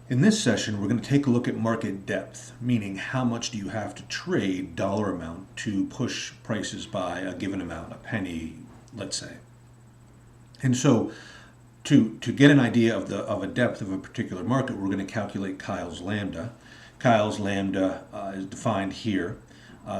In this session, we're going to take a look at market depth, meaning how much do you have to trade dollar amount to push prices by a given amount, a penny, let's say. And so to get an idea of a depth of a particular market, we're going to calculate Kyle's lambda. Kyle's lambda is defined here.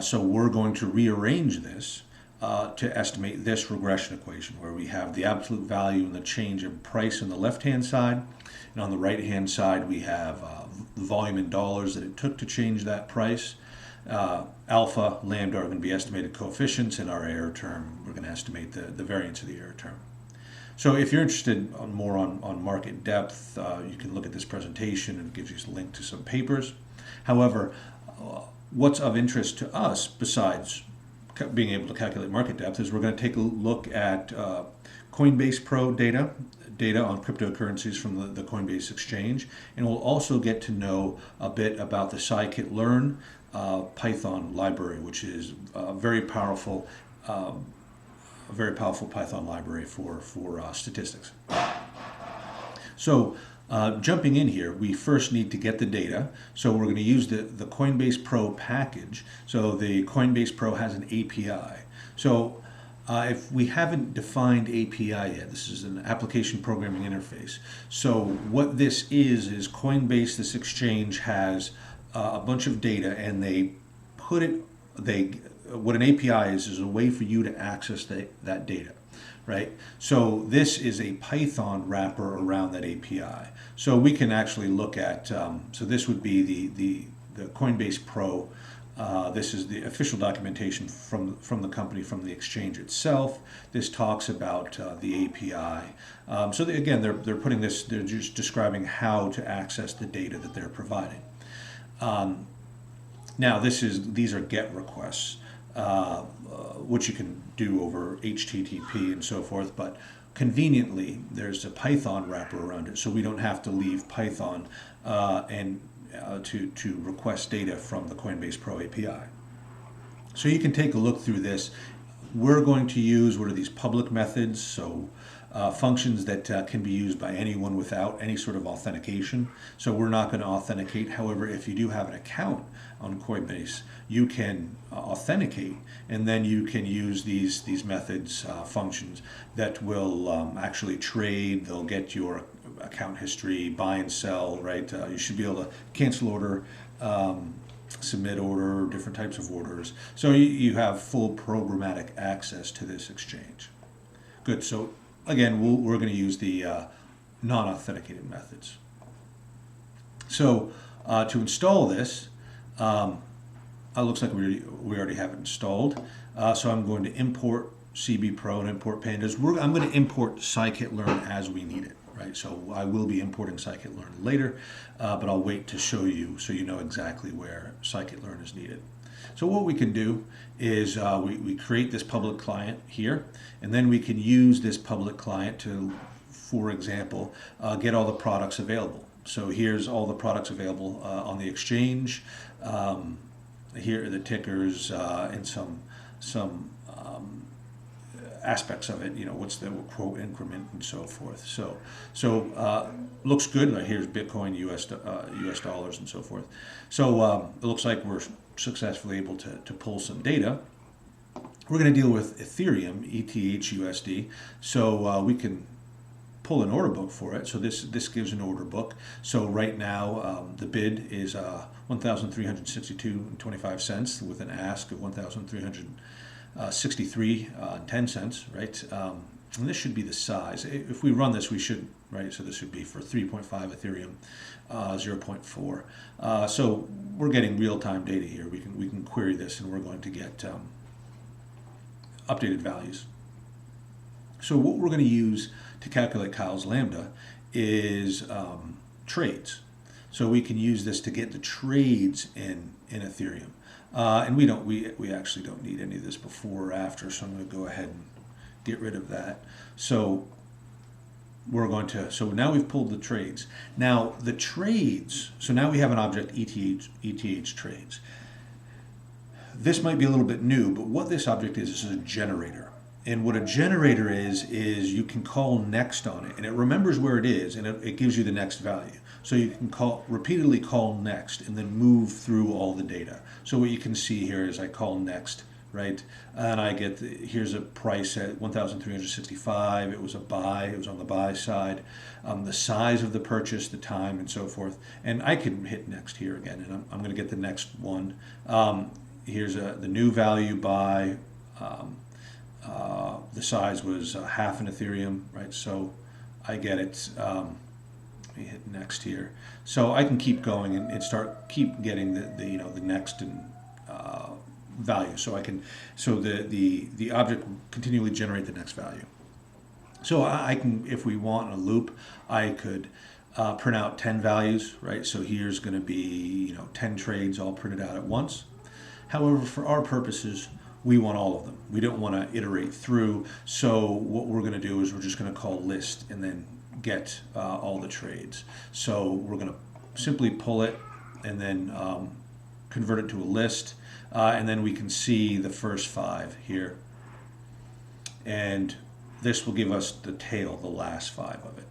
So we're going to rearrange this to estimate this regression equation, where we have the absolute value and the change in price on the left-hand side, and on the right-hand side we have the volume in dollars that it took to change that price. Alpha, lambda are going to be estimated coefficients, and our error term, we're going to estimate the variance of the error term. So if you're interested more on market depth, you can look at this presentation, and it gives you a link to some papers. However, what's of interest to us, besides being able to calculate market depth, is we're going to take a look at Coinbase Pro data on cryptocurrencies from the Coinbase exchange, and we'll also get to know a bit about the scikit-learn Python library, which is a very powerful Python library for statistics. So jumping in here, we first need to get the data. So we're going to use the Coinbase Pro package. So the Coinbase Pro has an API. So if we haven't defined API yet, this is an application programming interface. So what this is Coinbase, this exchange, has a bunch of data, and what an API is a way for you to access that data, right? So this is a Python wrapper around that API. So we can actually look at, so this would be the Coinbase Pro. This is the official documentation from the company, from the exchange itself. This talks about the API. Again, they're putting this, they're just describing how to access the data that they're providing. Now these are GET requests, which you can do over HTTP and so forth, but conveniently there's a Python wrapper around it, so we don't have to leave Python to request data from the Coinbase Pro API. So you can take a look through this. We're going to use what are these public methods, so functions that can be used by anyone without any sort of authentication. So we're not going to authenticate. However, if you do have an account on Coinbase, you can authenticate, and then you can use these methods, functions that will actually trade. They'll get your account history, buy and sell, right? You should be able to cancel order, submit order, different types of orders. So you have full programmatic access to this exchange. Good. So again, we're going to use the non-authenticated methods. So to install this, it looks like we already have it installed. So I'm going to import CB Pro and import pandas. I'm going to import scikit-learn as we need it, right? So I will be importing scikit-learn later, but I'll wait to show you so you know exactly where scikit-learn is needed. So what we can do is we create this public client here, and then we can use this public client to, for example, get all the products available. So here's all the products available on the exchange. Here are the tickers and some aspects of it. You know, what's the quote increment and so forth. So looks good. Right, here's Bitcoin, US dollars, and so forth. So it looks like we're successfully able to pull some data. We're going to deal with Ethereum, ETH/USD. So we can pull an order book for it. So this gives an order book. So right now the bid is $1,362.25 with an ask of $1,363.10, right? And this should be the size. If we run this, we should, right? So this would be for 3.5 Ethereum, 0.4. So we're getting real-time data here. We can query this, and we're going to get updated values. So what we're going to use to calculate Kyle's lambda is trades. So we can use this to get the trades in Ethereum. And we actually don't need any of this before or after, so I'm going to go ahead and get rid of that. So so now we've pulled the trades. Now the trades, so now we have an object ETH trades. This might be a little bit new, but what this object is a generator. And what a generator is you can call next on it, and it remembers where it is, and it gives you the next value. So you can repeatedly call next, and then move through all the data. So what you can see here is I call next, right? And I get, here's a price at 1,365. It was a buy. It was on the buy side. The size of the purchase, the time, and so forth. And I can hit next here again, and I'm going to get the next one. Here's the new value buy. The size was half an Ethereum, right? So I get it. Let me hit next here. So I can keep going and keep getting the next and value. So the object will continually generate the next value. So I can, if we want a loop, I could print out 10 values, right? So here's going to be 10 trades all printed out at once. However, for our purposes, we want all of them. We don't want to iterate through. So what we're going to do is we're just going to call list and then get all the trades. So we're going to simply pull it and then convert it to a list. And then we can see the first 5 here. And this will give us the tail, the last 5 of it.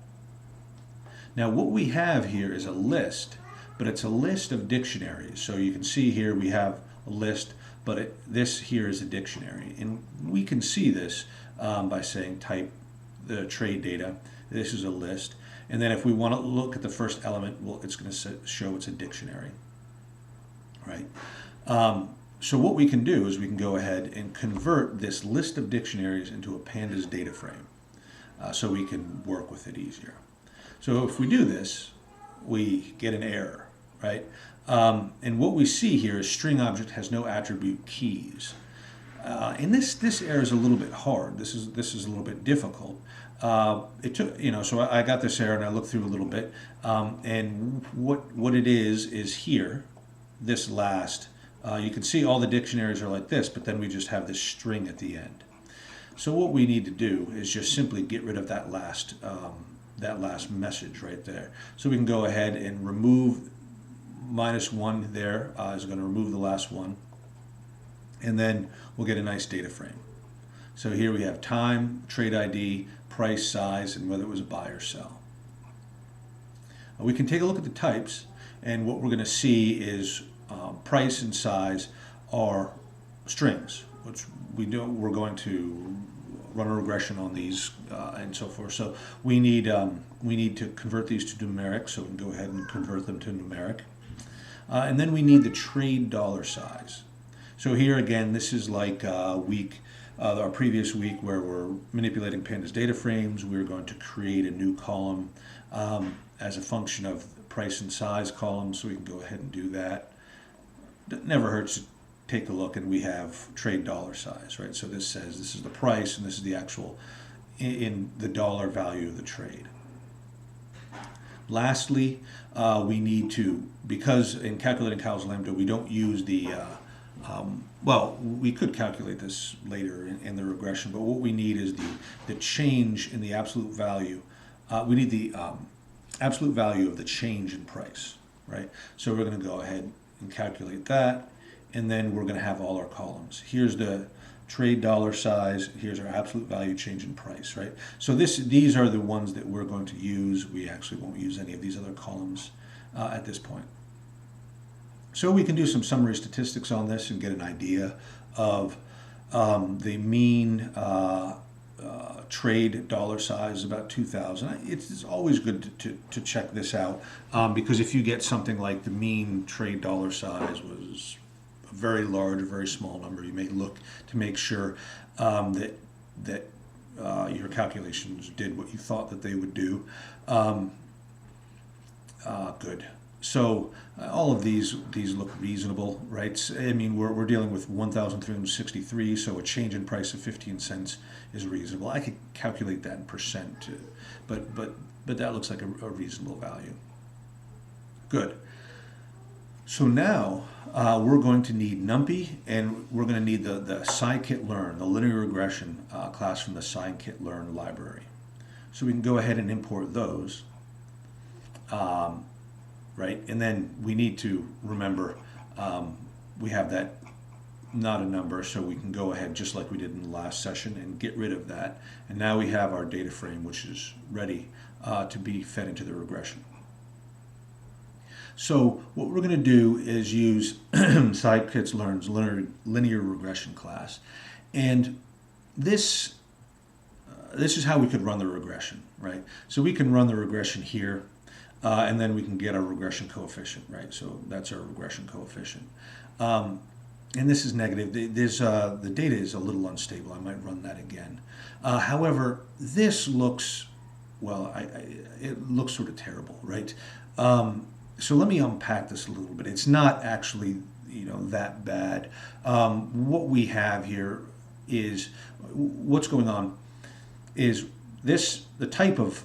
Now what we have here is a list, but it's a list of dictionaries. So you can see here we have a list, but this here is a dictionary. And we can see this by saying type the trade data. This is a list. And then if we want to look at the first element, well, it's going to show it's a dictionary, right? So what we can do is we can go ahead and convert this list of dictionaries into a pandas data frame so we can work with it easier. So if we do this, we get an error, right? And what we see here is string object has no attribute keys. And this error is a little bit hard. This is a little bit difficult. It took, so I got this error and I looked through a little bit. And what it is here, this last, you can see all the dictionaries are like this, but then we just have this string at the end. So what we need to do is just simply get rid of that last message right there. So we can go ahead and remove -1 there is going to remove the last one, and then we'll get a nice data frame. So here we have time, trade ID, price, size, and whether it was a buy or sell. We can take a look at the types, and what we're going to see is price and size are strings, which we're going to run a regression on these and so forth. So we need to convert these to numeric, so we can go ahead and convert them to numeric. And then we need the trade dollar size. So here again, this is like our previous week where we're manipulating pandas data frames. We're going to create a new column as a function of price and size column, so we can go ahead and do that. It never hurts to take a look, and we have trade dollar size, right? So this says this is the price and this is the actual in the dollar value of the trade. Lastly, we need to, because in calculating Kyle's Lambda, we don't use the, well, we could calculate this later in the regression, but what we need is the change in the absolute value. We need the absolute value of the change in price, right? So we're going to go ahead and calculate that, and then we're going to have all our columns. Here's the trade dollar size, here's our absolute value change in price, right? So these are the ones that we're going to use. We actually won't use any of these other columns at this point. So we can do some summary statistics on this and get an idea of the mean trade dollar size is about 2,000. It's always good to check this out because if you get something like the mean trade dollar size was a very large or very small number, you may look to make sure that your calculations did what you thought that they would do. Good. So all of these look reasonable, right? I mean, we're dealing with 1,363, so a change in price of 15 cents is reasonable. I could calculate that in percent too, but that looks like a reasonable value. Good. So now we're going to need NumPy, and we're going to need the scikit-learn, the linear regression class from the scikit-learn library. So we can go ahead and import those. Right, and then we need to remember we have that not a number, so we can go ahead just like we did in the last session and get rid of that. And now we have our data frame, which is ready to be fed into the regression. So what we're going to do is use scikit-learn's linear regression class, and this is how we could run the regression, right? So we can run the regression here, and then we can get our regression coefficient, right? So that's our regression coefficient. And this is negative. The data is a little unstable. I might run that again. However, this looks, well, it looks sort of terrible, right? So let me unpack this a little bit. It's not actually, that bad. What we have here is, what's going on is the type of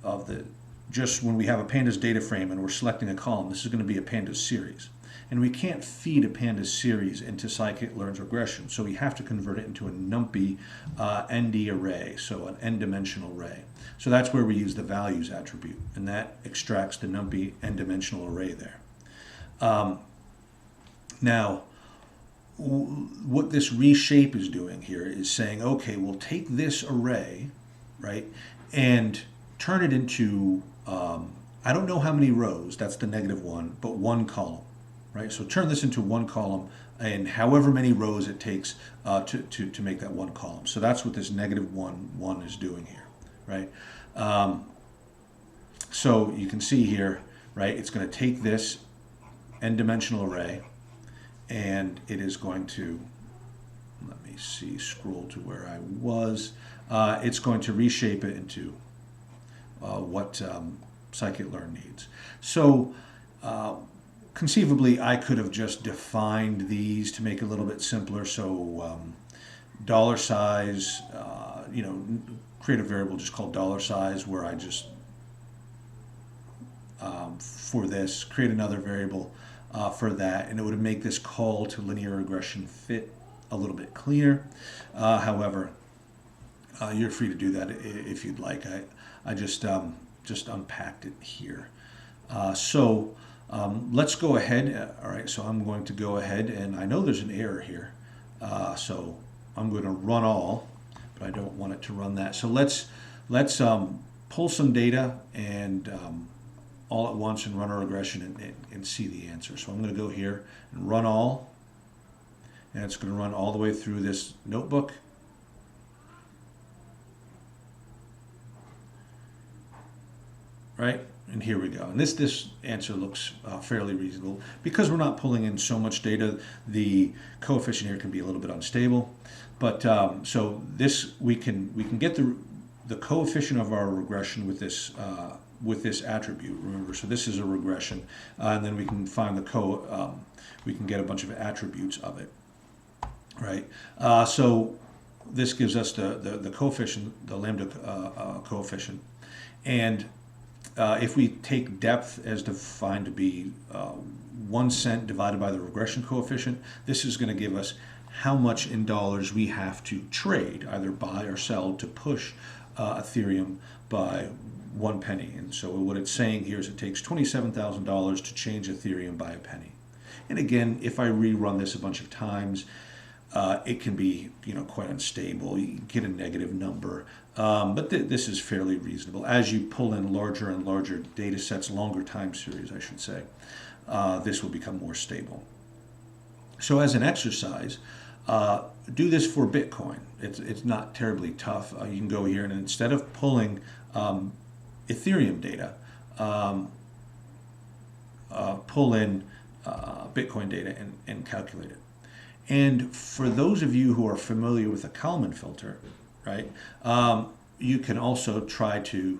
the, just when we have a pandas data frame and we're selecting a column, this is going to be a pandas series. And we can't feed a pandas series into scikit-learn's regression, so we have to convert it into a NumPy ND array, so an n-dimensional array. So that's where we use the values attribute, and that extracts the NumPy n-dimensional array there. Now, what this reshape is doing here is saying, okay, we'll take this array, right, and turn it into, I don't know how many rows, that's the -1, but one column. Right, so turn this into one column, and however many rows it takes to make that one column. So that's what this -1 is doing here, right? So you can see here, right? It's going to take this n-dimensional array, and it is going to, let me see, scroll to where I was. It's going to reshape it into what scikit-learn needs. So. Conceivably, I could have just defined these to make it a little bit simpler. So dollar size, create a variable just called dollar size, where I just, for this, create another variable for that, and it would make this call to linear regression fit a little bit cleaner. However, you're free to do that if you'd like. I just unpacked it here. Let's go ahead. All right, so I'm going to go ahead, and I know there's an error here. So I'm going to run all, but I don't want it to run that. So let's pull some data and all at once and run a regression and see the answer. So I'm going to go here and run all, and it's going to run all the way through this notebook. Right? And here we go. And this answer looks fairly reasonable. Because we're not pulling in so much data, the coefficient here can be a little bit unstable. But so this we can get the coefficient of our regression with this attribute. Remember, so this is a regression, and then we can find we can get a bunch of attributes of it. Right. So this gives us the coefficient, the lambda coefficient, and if we take depth as defined to be 1 cent divided by the regression coefficient, this is going to give us how much in dollars we have to trade, either buy or sell, to push Ethereum by 1 penny. And so what it's saying here is it takes $27,000 to change Ethereum by a penny. And again, if I rerun this a bunch of times, it can be quite unstable. You get a negative number, but this is fairly reasonable. As you pull in larger and larger data sets, longer time series, I should say, this will become more stable. So as an exercise, do this for Bitcoin. It's not terribly tough. You can go here and instead of pulling Ethereum data, pull in Bitcoin data and calculate it. And for those of you who are familiar with the Kalman filter, right, you can also try to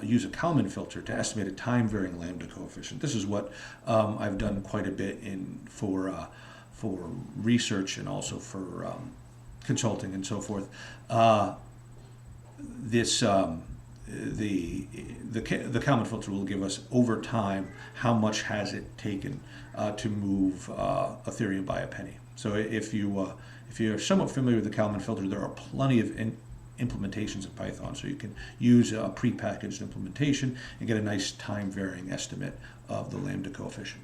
use a Kalman filter to estimate a time-varying lambda coefficient. This is what I've done quite a bit for research and also for consulting and so forth. The Kalman filter will give us over time how much has it taken to move Ethereum by a penny. So if you're somewhat familiar with the Kalman filter, there are plenty of implementations of Python, so you can use a prepackaged implementation and get a nice time-varying estimate of the lambda coefficient.